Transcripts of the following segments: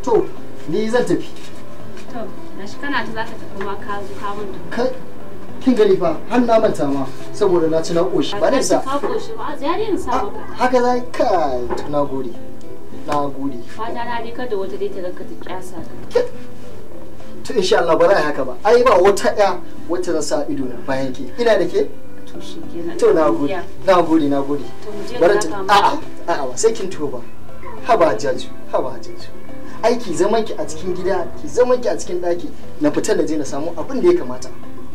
To ni zan tafi. To da shi kana ta zaka tafi ma ka zo ka mun. Kai kin gani fa har na manta ma saboda na ci na koshi ba da sa. Ka koshi ba zai yin sa maka. Haka zai kai na gode. Na gode. Fata na dai kada wata dai ta ranka ta kyasa ka. To insha Allah ba za a yi haka ba. Ai ba wata ɗaya wacce zan sa ido na bayan ke. Ina da ke? To shikenan. To na gode. Na gode, na gode. To mu je ka kama. A'a ba sai kin tuba. Haba Jaju, haba Jaju. Ai ki zaman ki a cikin gida, ki zaman ki a cikin ɗaki, na fita na je na samu abin da ya kamata.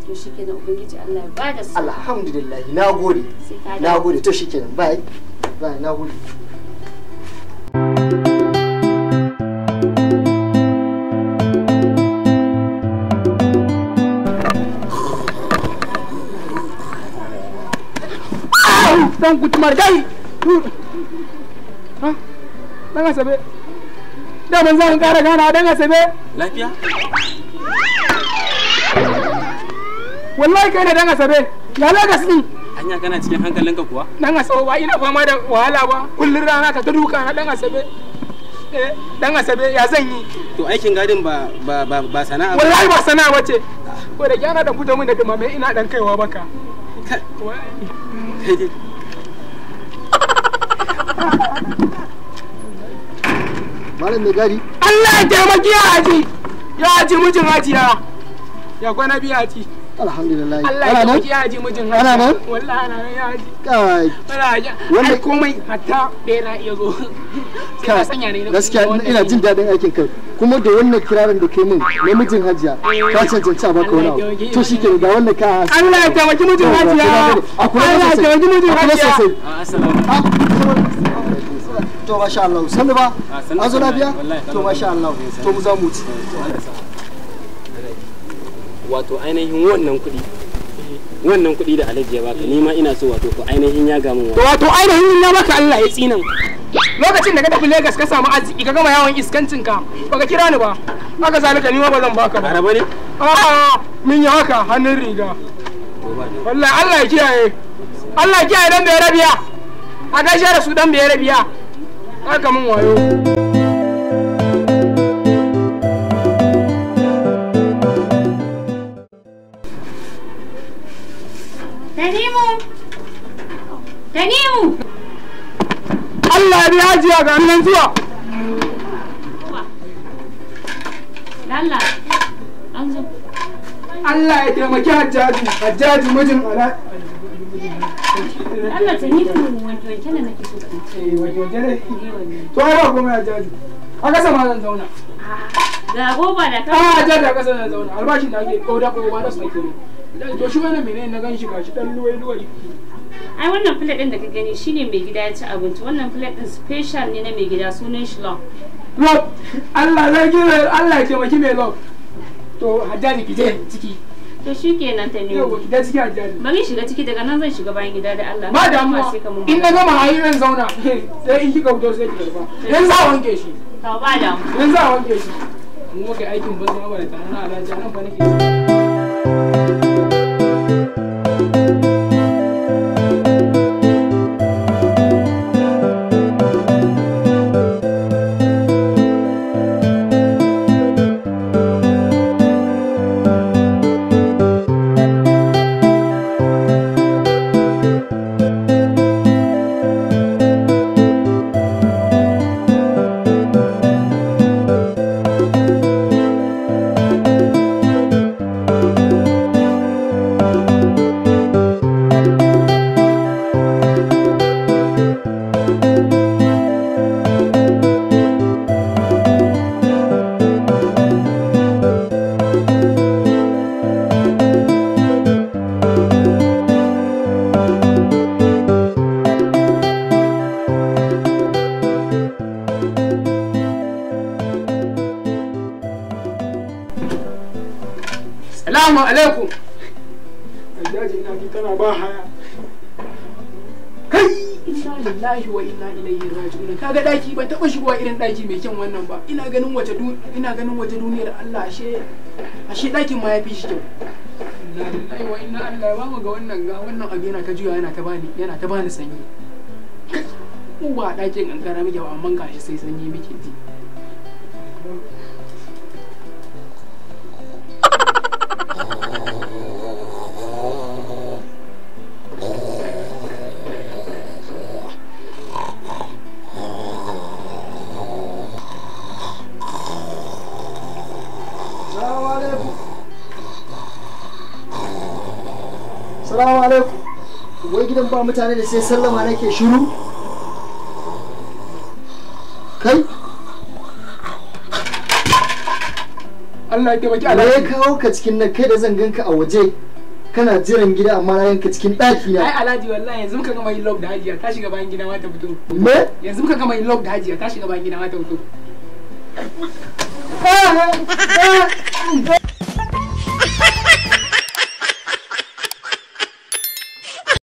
To shikenan ubangiji Allah ya bada sa. Alhamdulillah, na gode. Na gode. To shikenan, bye. Bye, na gode. Dan kutumar kai ha dan asabe da ban zan kara gana dan asabe lafiya wallahi kai da dan asabe ya Lagos din anya kana cikin hankalinka kuwa dan asabe ba ina fama da wahala ba kullun rana ka ta duka na dan asabe dan asabe ya zan yi to aikin gadin ba sana'a ba wallahi ba sana'a bace ko da kyana da fito min da dumame ina dan kaiwa baka kai Malam mai gari. Allah ya taimaki ya haji. Ya haji mijin hajiya. Ya kwana biya haji. Alhamdulillah. Allah ya taimaki ya haji mijin hajiya. Ana nan? Wallahi ana nan ya haji. Kai. Wannan komai hatta bera ya zo. Sai ka sanya ne. Gaskiya ina jin daɗin aikin kai. Kuma da wannan kirarin da kai min na mijin hajiya ka cancanci a baka wani abu. To shike da wannan ka. Allah ya taimaki mijin hajiya. Allah ya taimaki mijin hajiya. Assalamu to masha Allah sanu ba an zo lafiya to masha Allah to mu za mu ci wato ainihin wannan kuɗi da Alhaji ya baka ni ma ina so wato ko ainihin ya ga mun wato ainihin ya baka Allah ya tsinan lokacin da ka tafi Lagos ka samu arziki ka gama yawon iskancin ka baka kira ni ba haka zalika ni ma ba zan baka ba araba ne a'a min yi haka hannun riga wallahi Allah ya kiyaye dan bai rabiya a gaishe da su dan bai rabiya haka mun wayo Tanimu Allah ya biya jiya ga nan zuwa Lalla an zo Allah ya taimaki Hajjaji mijin ala Allah Tanimu wanke ne nake so ka ce wanke ne to ai ba komai Hajjaji a kasa ma zan zauna ga goba da ka Hajjaji a kasa zan zauna albashin da ake koda da su ake ne to shi wannan menene na ganshi gashi dan luwai ai wannan plate din da ka gani shine mai gida ya ci abinci wannan plate din special ne na mai gida sunan shi Love Allah zai gina Allah ya taimaki mai Love to Hajjaji ki je ciki to shikenan Tanimu yau ki da ciki Hajjaji bari shiga ciki daga nan zan shiga bayan gida da Allah ba damuwa in na gama hayi zan zauna sai in kika fito sai ki karba dan za wanke shi to ba damuwa dan za wanke shi mu kai aikin banza ba da tana Alhaji nan fa nake Assalamu alaikum. Alhaji ina ji kana ba haya. Kai inna lillahi wa inna ilaihi raji'un. Kaga daki ban taba shigowa irin daki mai kyan wannan ba. Ina ganin waje duniyar Allah ashe dakin ma yafi shi kyau. Inna lillahi wa inna Allah ba mu ga wannan abu yana ta juya yana ta bani sanyi. Uwa dakin kankara muke ba amma gashi sai sanyi muke ji. Assalamu alaikum. Wai gidan ba mutane da sai sallama nake shiru? Kai? Allah ya taimaki Me ya Alhaji. kawo ka cikin nan kai da zan ganka a waje? Kana jiran gida amma na yanka cikin ɗaki na. Ai Alhaji wallahi yanzu muka gama yin log da Hajiya ta shiga bayan gida ma ta fito. Me? Yanzu muka gama yin log da Hajiya ta shiga bayan gida ma ta fito.